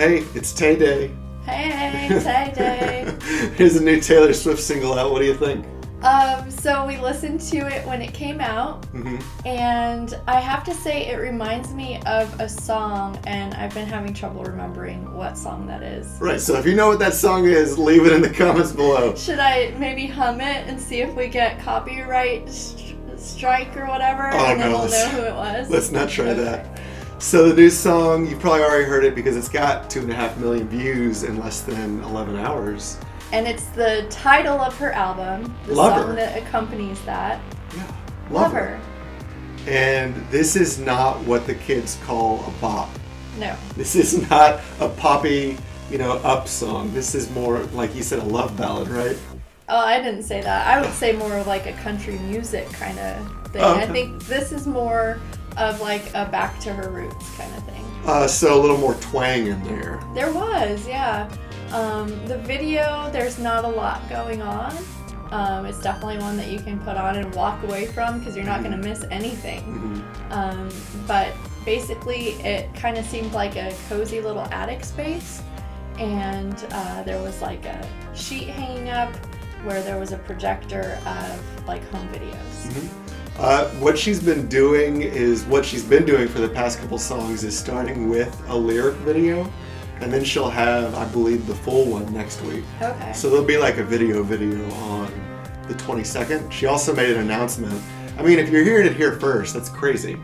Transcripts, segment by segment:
Hey, it's TayTay. Hey, TayTay. Here's a new Taylor Swift single out. What do you think? So we listened to it when it came out, and I have to say it reminds me of a song, and I've been having trouble remembering what song that is. Right, so if you know what that song is, leave it in the comments below. Should I maybe hum it and see if we get copyright strike or whatever, and then we'll know who it was? Let's not try that. So the new song, you've probably already heard it because it's got 2.5 million views in less than 11 hours. And it's the title of her album, the song that accompanies that. Yeah, Lover. And this is not what the kids call a bop. No. This is not a poppy, up song. This is more, like you said, a love ballad, right? Oh, I didn't say that. I would say more like a country music kind of thing. I think this is more of like a back to her roots kind of thing. So a little more twang in there. There was, yeah. The video, there's not a lot going on. It's definitely one that you can put on and walk away from because you're not going to miss anything. But basically, it kind of seemed like a cozy little attic space, and there was like a sheet hanging up where there was a projector of like home videos. What she's been doing for the past couple songs is starting with a lyric video, and then she'll have, I believe, the full one next week. Okay. So there'll be like a video on the 22nd. She also made an announcement. I mean, if you're hearing it here first, that's crazy.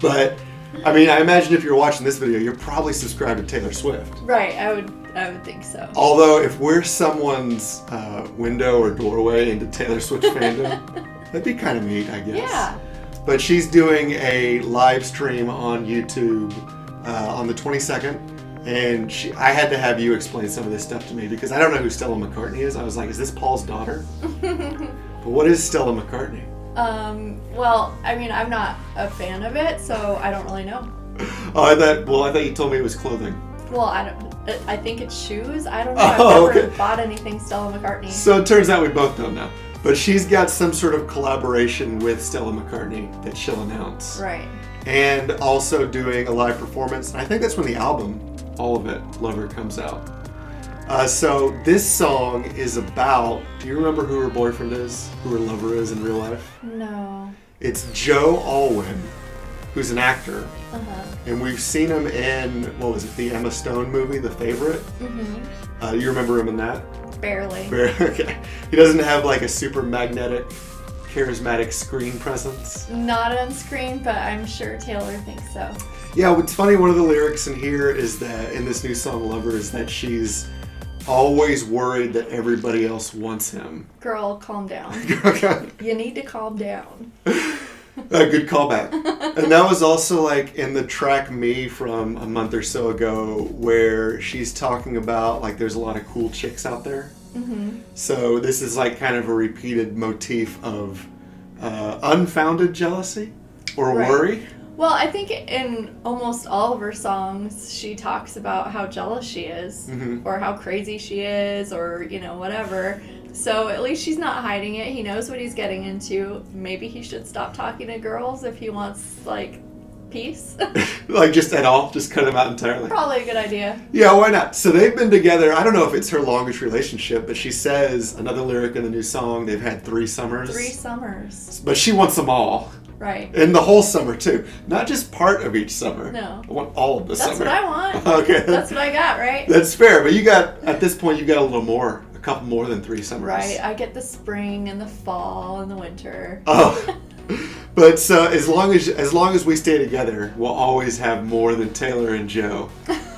But I mean, I imagine if you're watching this video, you're probably subscribed to Taylor Swift. Right, I would think so. Although, if we're someone's window or doorway into Taylor Swift fandom, that'd be kind of neat, I guess. Yeah. But she's doing a live stream on YouTube on the 22nd. And I had to have you explain some of this stuff to me because I don't know who Stella McCartney is. I was like, is this Paul's daughter? But what is Stella McCartney? Well, I mean, I'm not a fan of it, so I don't really know. Oh, I thought you told me it was clothing. Well, I think it's shoes. I don't know. I've never bought anything Stella McCartney. So it turns out we both don't know. But she's got some sort of collaboration with Stella McCartney that she'll announce. Right. And also doing a live performance. And I think that's when the album, all of it, Lover, comes out. So this song is about, do you remember who her boyfriend is? Who her lover is in real life? No. It's Joe Alwyn, who's an actor. And we've seen him in, what was it, the Emma Stone movie, The Favorite? You remember him in that? Barely. Okay. He doesn't have like a super magnetic, charismatic screen presence. Not on screen, but I'm sure Taylor thinks so. Yeah, what's funny, one of the lyrics in here is that, in this new song Lover, is that she's always worried that everybody else wants him. Girl, calm down. Okay. You need to calm down. A good callback. And that was also like in the track Me from a month or so ago, where she's talking about like there's a lot of cool chicks out there. So this is like kind of a repeated motif of unfounded jealousy or worry. Well, I think in almost all of her songs, she talks about how jealous she is, or how crazy she is, or, whatever. So at least she's not hiding it. He knows what he's getting into. Maybe he should stop talking to girls if he wants, like, peace. Like, just at all? Just cut him out entirely? Probably a good idea. Yeah, why not? So they've been together, I don't know if it's her longest relationship, but she says, another lyric in the new song, they've had 3 summers. 3 summers. But she wants them all. Right. And the whole summer, too. Not just part of each summer. No. I want all of the summer. That's what I want. Okay. That's what I got, right? That's fair, but at this point, you got a little more. A couple more than 3 summers. Right. I get the spring and the fall and the winter. Oh. But as long as we stay together, we'll always have more than Taylor and Joe.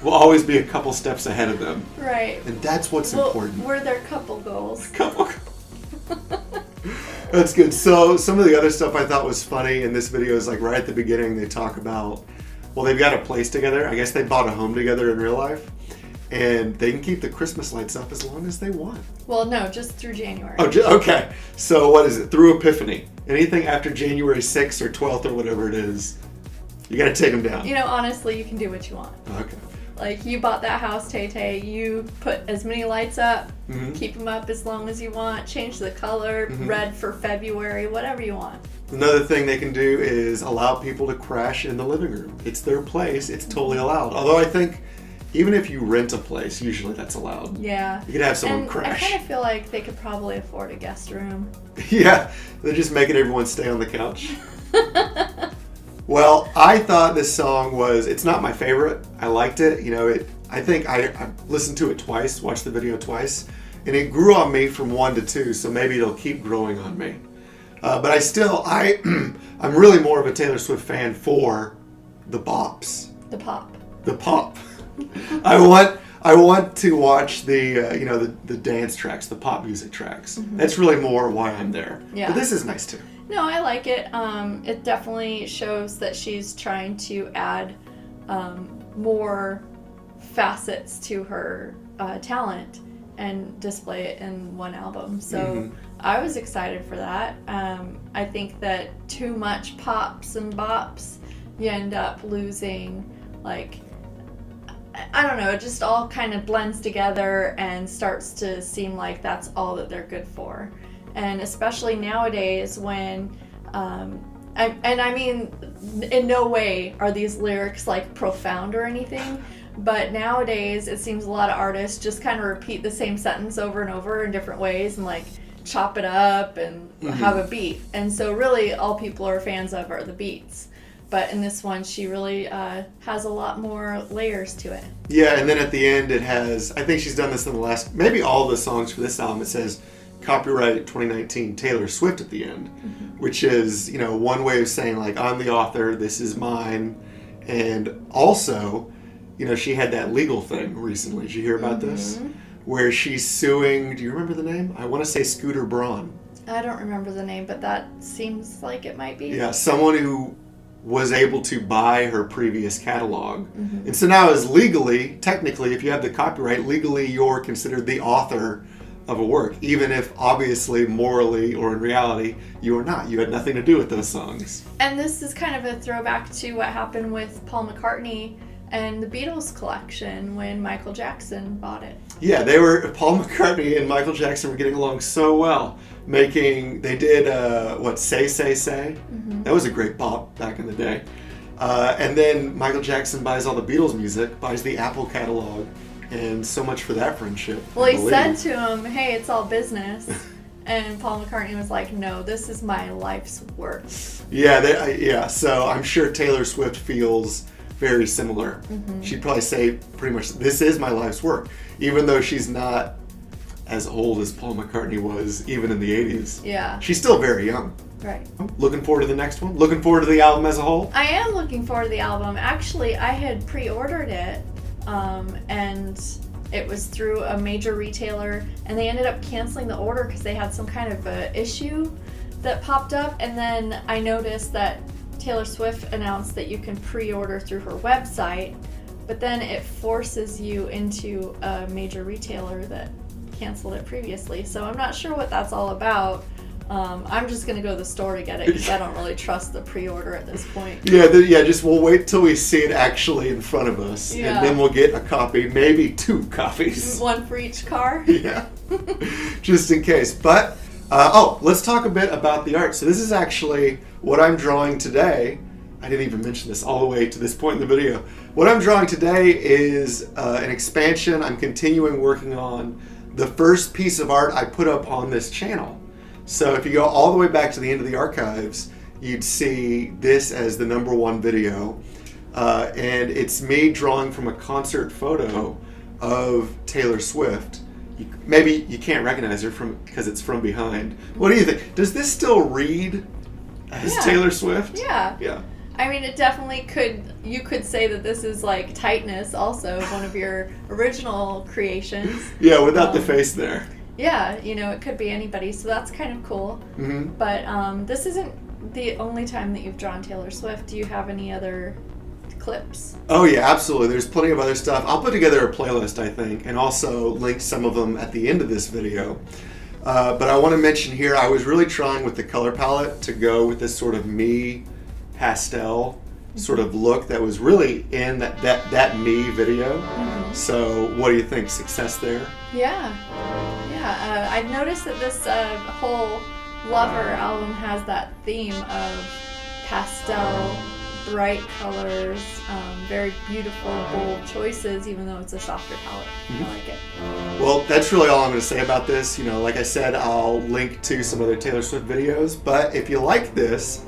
We'll always be a couple steps ahead of them. Right. And that's what's important. We're their couple goals. Couple. That's good. So some of the other stuff I thought was funny in this video is like right at the beginning they talk about, well, they've got a place together. I guess they bought a home together in real life. And they can keep the Christmas lights up as long as they want. Well, no, just through January. Oh, okay. So what is it? Through Epiphany. Anything after January 6th or 12th or whatever it is, you got to take them down. Honestly, you can do what you want. Okay. Like, you bought that house, TayTay. You put as many lights up, keep them up as long as you want, change the color, red for February, whatever you want. Another thing they can do is allow people to crash in the living room. It's their place. It's totally allowed. Although I think even if you rent a place, usually that's allowed. Yeah. You could have someone crash. I kind of feel like they could probably afford a guest room. Yeah, they're just making everyone stay on the couch. Well, I thought this song it's not my favorite. I liked it. I think I listened to it twice, watched the video twice, and it grew on me from 1 to 2, so maybe it'll keep growing on me. But I'm really more of a Taylor Swift fan for the bops. The pop. The pop. I want to watch the dance tracks, the pop music tracks. Mm-hmm. That's really more why I'm there. Yeah. But this is nice too. No, I like it. It definitely shows that she's trying to add more facets to her talent and display it in one album. So I was excited for that. I think that too much pops and bops, you end up losing, like, I don't know, it just all kind of blends together and starts to seem like that's all that they're good for. And especially nowadays when, I mean, in no way are these lyrics like profound or anything, but nowadays it seems a lot of artists just kind of repeat the same sentence over and over in different ways and like chop it up and have a beat. And so really all people are fans of are the beats. But in this one, she really has a lot more layers to it. Yeah, and then at the end it has, I think she's done this in the last, maybe all the songs for this album, it says copyright 2019 Taylor Swift at the end, which is, one way of saying like, I'm the author, this is mine. And also, she had that legal thing recently. Did you hear about this? Where she's suing, do you remember the name? I want to say Scooter Braun. I don't remember the name, but that seems like it might be. Yeah, someone who was able to buy her previous catalog. And so now technically, if you have the copyright, legally you're considered the author of a work, even if obviously, morally, or in reality, you are not. You had nothing to do with those songs. And this is kind of a throwback to what happened with Paul McCartney and the Beatles collection when Michael Jackson bought it. Yeah, Paul McCartney and Michael Jackson were getting along so well. They did, Say, Say, Say? That was a great pop back in the day. And then Michael Jackson buys all the Beatles music, buys the Apple catalog, and so much for that friendship. Well, he said to him, hey, it's all business. And Paul McCartney was like, no, this is my life's work. Yeah, so I'm sure Taylor Swift feels very similar. She'd probably say pretty much, this is my life's work, even though she's not as old as Paul McCartney was even in the 80s. Yeah. She's still very young. Right. Looking forward to the next one? Looking forward to the album as a whole? I am looking forward to the album. Actually, I had pre-ordered it, and it was through a major retailer, and they ended up canceling the order because they had some kind of issue that popped up, and then I noticed that Taylor Swift announced that you can pre-order through her website, but then it forces you into a major retailer that canceled it previously. So I'm not sure what that's all about. I'm just going to go to the store to get it because I don't really trust the pre-order at this point. Just we'll wait till we see it actually in front of us, and then we'll get a copy, maybe 2 copies. One for each car? Yeah, just in case. But, let's talk a bit about the art. So this is actually what I'm drawing today. I didn't even mention this all the way to this point in the video. What I'm drawing today is an expansion. I'm continuing working on the first piece of art I put up on this channel. So if you go all the way back to the end of the archives, you'd see this as the #1 video. And it's me drawing from a concert photo of Taylor Swift. Maybe you can't recognize her because it's from behind. What do you think? Does this still read as Taylor Swift? Yeah. Yeah. I mean, it definitely could. You could say that this is like Tightness, also one of your original creations. Yeah, without the face there. Yeah, it could be anybody, so that's kind of cool. But this isn't the only time that you've drawn Taylor Swift. Do you have any other clips? Oh yeah, absolutely. There's plenty of other stuff. I'll put together a playlist, I think, and also link some of them at the end of this video. But I want to mention here, I was really trying with the color palette to go with this sort of me pastel sort of look that was really in that me video. So what do you think? Success there? Yeah. I've noticed that this whole Lover album has that theme of pastel bright colors, very beautiful, bold choices, even though it's a softer palette. I like it. Well, that's really all I'm going to say about this. You know, like I said, I'll link to some other Taylor Swift videos. But if you like this,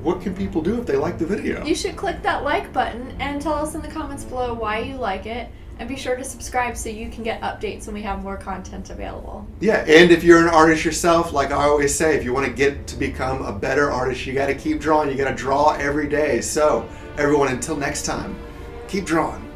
what can people do if they like the video? You should click that like button and tell us in the comments below why you like it. And be sure to subscribe so you can get updates when we have more content available. Yeah, and if you're an artist yourself, like I always say, if you want to get to become a better artist, you got to keep drawing. You got to draw every day. So, everyone, until next time, keep drawing.